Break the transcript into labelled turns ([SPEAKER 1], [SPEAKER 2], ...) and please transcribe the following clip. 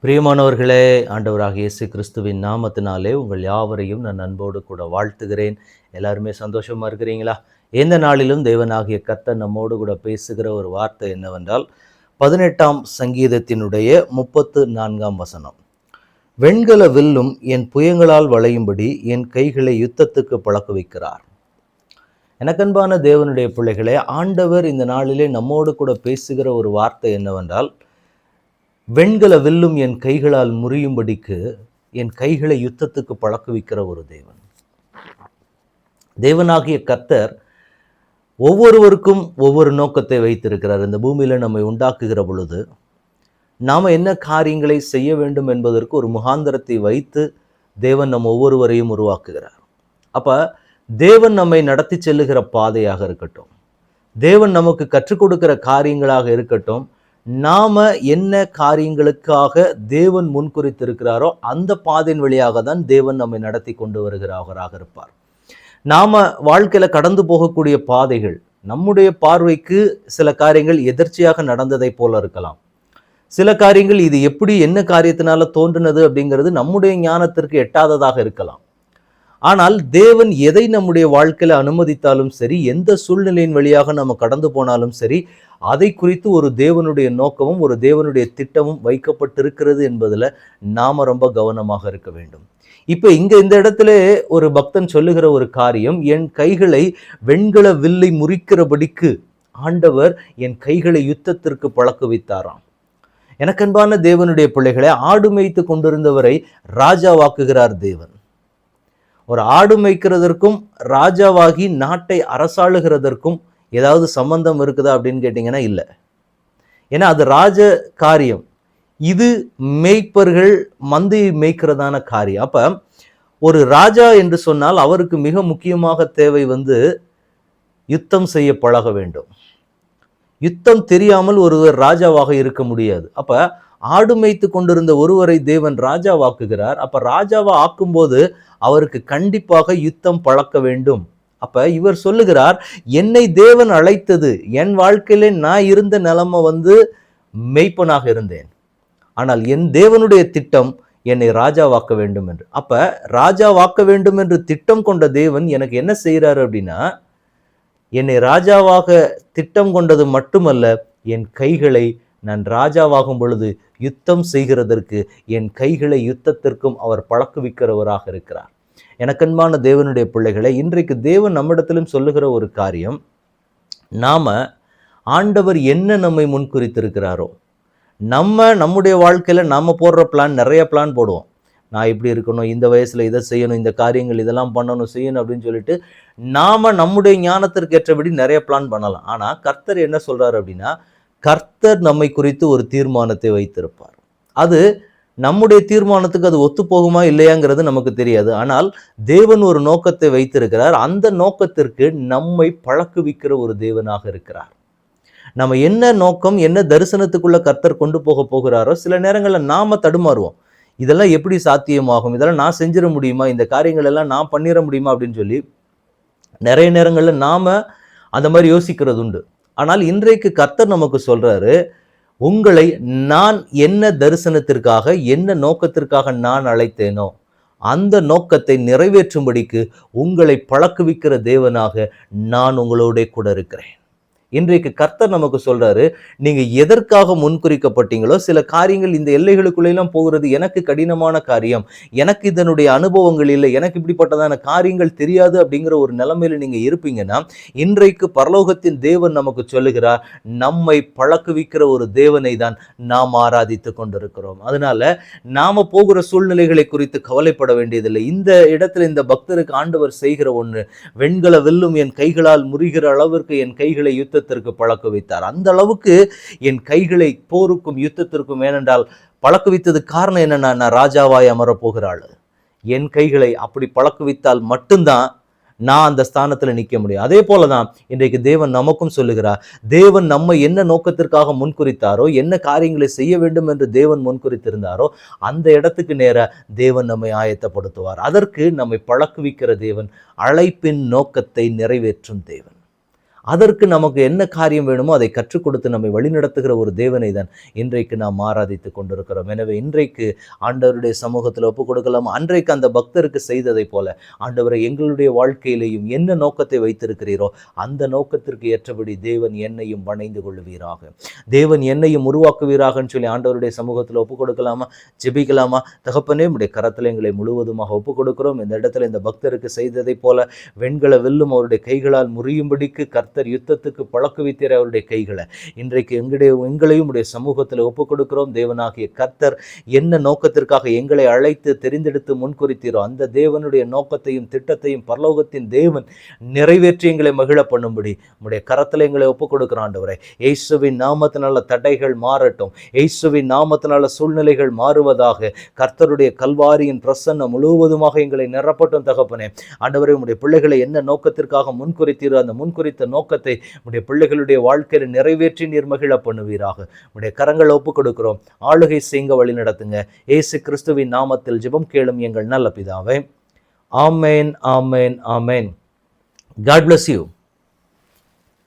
[SPEAKER 1] பிரியமானவர்களே, ஆண்டவராகிய இயேசு கிறிஸ்துவின் நாமத்தினாலே உங்கள் யாவரையும் நான் அன்போடு கூட வாழ்த்துகிறேன். எல்லாருமே சந்தோஷமா இருக்கிறீங்களா? எந்த நாளிலும் தேவனாகிய கர்த்தர் நம்மோடு கூட பேசுகிற ஒரு வார்த்தை என்னவென்றால் 18ஆம் சங்கீதத்தினுடைய 34ஆம் வசனம். வெண்கல வில்லும் என் புயங்களால் வளையும்படி என் கைகளை யுத்தத்துக்கு பழக்குவிக்கிறார். எனக்கன்பான தேவனுடைய பிள்ளைகளே, ஆண்டவர் இந்த நாளிலே நம்மோடு கூட பேசுகிற ஒரு வார்த்தை என்னவென்றால், வெண்கல வில்லும் என் கைகளால் முறியும்படிக்கு என் கைகளை யுத்தத்துக்கு பழக்குவிக்கிற ஒரு தேவன். தேவனாகிய கர்த்தர் ஒவ்வொருவருக்கும் ஒவ்வொரு நோக்கத்தை வைத்திருக்கிறார். இந்த பூமியில நம்மை உண்டாக்குகிற பொழுது நாம என்ன காரியங்களை செய்ய வேண்டும் என்பதற்கு ஒரு முகாந்தரத்தை வைத்து தேவன் நம் ஒவ்வொருவரையும் உருவாக்குகிறார். அப்ப தேவன் நம்மை நடத்தி செல்லுகிற பாதையாக இருக்கட்டும், தேவன் நமக்கு கற்றுக் கொடுக்கிற காரியங்களாக இருக்கட்டும், நாம என்ன காரியங்களுக்காக தேவன் முன்குறித்திருக்கிறாரோ அந்த பாதையின் வழியாக தான் தேவன் நம்மை நடத்தி கொண்டு வருகிறவராக இருப்பார். நாம வாழ்க்கையில கடந்து போகக்கூடிய பாதைகள் நம்முடைய பார்வைக்கு சில காரியங்கள் எதிர்ச்சியாக நடந்ததை போல இருக்கலாம். சில காரியங்கள் இது எப்படி என்ன காரியத்தினால தோன்றினது அப்படிங்கிறது நம்முடைய ஞானத்திற்கு எட்டாததாக இருக்கலாம். ஆனால் தேவன் எதை நம்முடைய வாழ்க்கையில அனுமதித்தாலும் சரி, எந்த சூழ்நிலையின் வழியாக நம்ம கடந்து போனாலும் சரி, அதை குறித்து ஒரு தேவனுடைய நோக்கமும் ஒரு தேவனுடைய திட்டமும் வைக்கப்பட்டிருக்கிறது என்பதுல நாம ரொம்ப கவனமாக இருக்க வேண்டும். இப்ப இந்த இடத்துல ஒரு பக்தன் சொல்லுகிற ஒரு காரியம், என் கைகளை வெண்கல வில்லை முறிக்கிறபடிக்கு ஆண்டவர் என் கைகளை யுத்தத்திற்கு பழக்குவித்தாராம். எனக்கன்பான தேவனுடைய பிள்ளைகளை, ஆடு மேய்த்து கொண்டிருந்தவரை ராஜாவாக்குகிறார் தேவன். ஒரு ஆடு மேய்க்கிறதற்கும் ராஜாவாகி நாட்டை அரசாளுகிறதற்கும் ஏதாவது சம்பந்தம் இருக்குதா அப்படின்னு கேட்டிங்கன்னா இல்லை. ஏன்னா அது ராஜ காரியம், இது மேய்ப்பர்கள் மந்தையை மேய்க்கிறதான காரியம். அப்ப ஒரு ராஜா என்று சொன்னால் அவருக்கு மிக முக்கியமாக தேவை யுத்தம் செய்ய பழக வேண்டும். யுத்தம் தெரியாமல் ஒருவர் ராஜாவாக இருக்க முடியாது. அப்ப ஆடு மேய்த்து கொண்டிருந்த ஒருவரை தேவன் ராஜாவாக்குகிறார். அப்ப ராஜாவா ஆக்கும்போது அவருக்கு கண்டிப்பாக யுத்தம் பழக்க வேண்டும். அப்ப இவர் சொல்லுகிறார், என்னை தேவன் அழைத்தது, என் வாழ்க்கையில நான் இருந்த நிலைமை மெய்ப்பனாக இருந்தேன், ஆனால் என் தேவனுடைய திட்டம் என்னை ராஜாவாக்க வேண்டும் என்று. அப்ப ராஜாவாக்க வேண்டும் என்று திட்டம் கொண்ட தேவன் எனக்கு என்ன செய்யறாரு அப்படின்னா, என்னை ராஜாவாக திட்டம் கொண்டது மட்டுமல்ல, என் கைகளை நான் ராஜாவாகும் பொழுது யுத்தம் செய்கிறதற்கு என் கைகளை யுத்தத்திற்கும் அவர் பழக்குவிக்கிறவராக இருக்கிறார். எனக்கன்பான தேவனுடைய பிள்ளைகளை, இன்றைக்கு தேவன் நம்மிடத்திலும் சொல்லுகிற ஒரு காரியம், நாம ஆண்டவர் என்ன நம்மை முன்குறித்திருக்கிறாரோ, நம்முடைய வாழ்க்கையில நாம போடுற பிளான், நிறைய பிளான் போடுவோம். நான் இப்படி இருக்கணும், இந்த வயசுல இதை செய்யணும், இந்த காரியங்கள் இதெல்லாம் பண்ணணும் செய்யணும் அப்படின்னு சொல்லிட்டு நாம நம்முடைய ஞானத்திற்கு ஏற்றபடி நிறைய பிளான் பண்ணலாம். ஆனா கர்த்தர் என்ன சொல்றாரு அப்படின்னா, கர்த்தர் நம்மை குறித்து ஒரு தீர்மானத்தை வைத்திருப்பார். அது நம்முடைய தீர்மானத்துக்கு அது ஒத்து போகுமா இல்லையாங்கிறது நமக்கு தெரியாது. ஆனால் தேவன் ஒரு நோக்கத்தை வைத்திருக்கிறார். அந்த நோக்கத்திற்கு நம்மை பழக்குவிக்கிற ஒரு தேவனாக இருக்கிறார். நம்ம என்ன நோக்கம், என்ன தரிசனத்துக்குள்ள கர்த்தர் கொண்டு போகிறாரோ, சில நேரங்களில் நாம தடுமாறுவோம். இதெல்லாம் எப்படி சாத்தியமாகும், இதெல்லாம் நான் செஞ்சிட முடியுமா, இந்த காரியங்கள் எல்லாம் நான் பண்ணிட முடியுமா அப்படின்னு சொல்லி நிறைய நேரங்களில் நாம அந்த மாதிரி யோசிக்கிறது உண்டு. ஆனால் இன்றைக்கு கர்த்தர் நமக்கு சொல்றாரு, உங்களை நான் என்ன தரிசனத்திற்காக, என்ன நோக்கத்திற்காக நான் அழைத்தேனோ அந்த நோக்கத்தை நிறைவேற்றும்படிக்கு உங்களை பழக்குவிக்கிற தேவனாக நான் உங்களோட கூட இருக்கிறேன். இன்றைக்கு கர்த்தர் நமக்கு சொல்றாரு, நீங்க எதற்காக முன்குறிக்கப்பட்டீங்களோ, சில காரியங்கள் இந்த எல்லைகளுக்குள்ளெல்லாம் போகிறது எனக்கு கடினமான காரியம், எனக்கு இதனுடைய அனுபவங்கள் இல்லை, எனக்கு இப்படிப்பட்டதான காரியங்கள் தெரியாது அப்படிங்கிற ஒரு நிலைமையில நீங்க இருப்பீங்கன்னா, இன்றைக்கு பரலோகத்தின் தேவன் நமக்கு சொல்லுகிறார், நம்மை பழக்குவிக்கிற ஒரு தேவனை தான் நாம் ஆராதித்து கொண்டிருக்கிறோம். அதனால நாம போகிற சூழ்நிலைகளை குறித்து கவலைப்பட வேண்டியதில்லை. இந்த இடத்துல இந்த பக்தருக்கு ஆண்டவர் செய்கிற ஒன்று, வெண்கல வில்லும் என் கைகளால் முறிகிற அளவிற்கு என் கைகளை யுத்தத்திற்கு பழக்க வைத்தார். அந்த அளவுக்கு என் கைகளை போருக்கும் யுத்தத்திற்கும், ஏனென்றால் பழக்க வைத்தது காரணம் என்னன்னா, நான் ராஜாவாய் அமர போகிறாள், என் கைகளை அப்படி பழக்க வைத்தால் மட்டும்தான் நான் அந்த ஸ்தானத்துல நிற்க முடியும். அதே போலதான் இன்றைக்கு தேவன் நமக்கும் சொல்லுகிறார், தேவன் நம்ம என்ன நோக்கத்திற்காக முன்குறித்தாரோ, என்ன காரியங்களை செய்ய வேண்டும் என்று தேவன் முன்குறித்திருந்தாரோ அந்த இடத்துக்கு நேர தேவன் நம்மை ஆயத்தப்படுத்துவார். அதற்கு நம்மை பழக்குவிக்கிற தேவன், அழைப்பின் நோக்கத்தை நிறைவேற்றும் தேவன். அதற்கு நமக்கு என்ன காரியம் வேணுமோ அதை கற்றுக் கொடுத்து நம்மை வழிநடத்துகிற ஒரு தேவனை தான் இன்றைக்கு நாம் ஆராதித்து கொண்டிருக்கிறோம். எனவே இன்றைக்கு ஆண்டவருடைய சமூகத்தில் ஒப்புக் கொடுக்கலாம். அன்றைக்கு அந்த பக்தருக்கு செய்ததை போல, ஆண்டவரை எங்களுடைய வாழ்க்கையிலேயும் என்ன நோக்கத்தை வைத்திருக்கிறீரோ அந்த நோக்கத்திற்கு ஏற்றபடி தேவன் என்னையும் வணைந்து கொள்ளுவீராக, தேவன் என்னையும் உருவாக்குவீராகன்னு சொல்லி ஆண்டவருடைய சமூகத்தில் ஒப்புக் கொடுக்கலாமா? ஜெபிக்கலாமா? தகப்பனே, உடைய கரத்தில் எங்களை முழுவதுமாக ஒப்புக் கொடுக்கிறோம். இந்த இடத்துல இந்த பக்தருக்கு செய்ததை போல வெண்கல வெல்லும் அவருடைய கைகளால் முறியும்படிக்கு கர்த்தர் யுத்தத்துக்கு பழக்குவித்தீர் அவருடைய கைகளை. இன்றைக்கு எங்களையும் உடைய சமூகத்தில் ஒப்புக் கொடுக்கிறோம். தேவனாகிய கர்த்தர் என்ன நோக்கத்திற்காக எங்களை அழைத்து தெரிந்தெடுத்து முன்குறித்தீரோ அந்த தேவனுடைய நோக்கத்தையும் திட்டத்தையும் பரலோகத்தின் தேவன் நிறைவேற்றி எங்களை மகிழ பண்ணும்படி உடைய கரத்தில் எங்களை ஒப்புக் கொடுக்கிறோம். ஆண்டவரே, இயேசுவின் நாமத்தினால தடைகள் மாறட்டும், இயேசுவின் நாமத்தினால சூழ்நிலைகள் மாறுவதாக. கர்த்தருடைய கல்வாரியின் பிரசன்னம் முழுவதுமாக எங்களை நிரப்பட்டும் தகப்பனே. ஆண்டவரே, உடைய பிள்ளைகளை என்ன நோக்கத்திற்காக முன்குறித்தீரோ அந்த முன்குறித்த நோக்கத்தை உடைய பிள்ளைகளுடைய வாழ்க்கையில் நிறைவேற்றி நீர் மகிழ பண்ணுவீராக. உடைய கரங்கள் ஒப்புக் கொடுக்கிறோம். ஆளுகை செய்ங்க, வழி நடத்துங்க. இயேசு கிறிஸ்துவின் நாமத்தில் ஜெபம் கேளும் எங்கள் நல்ல பிதாவே. ஆமேன், ஆமேன், ஆமேன். God bless you.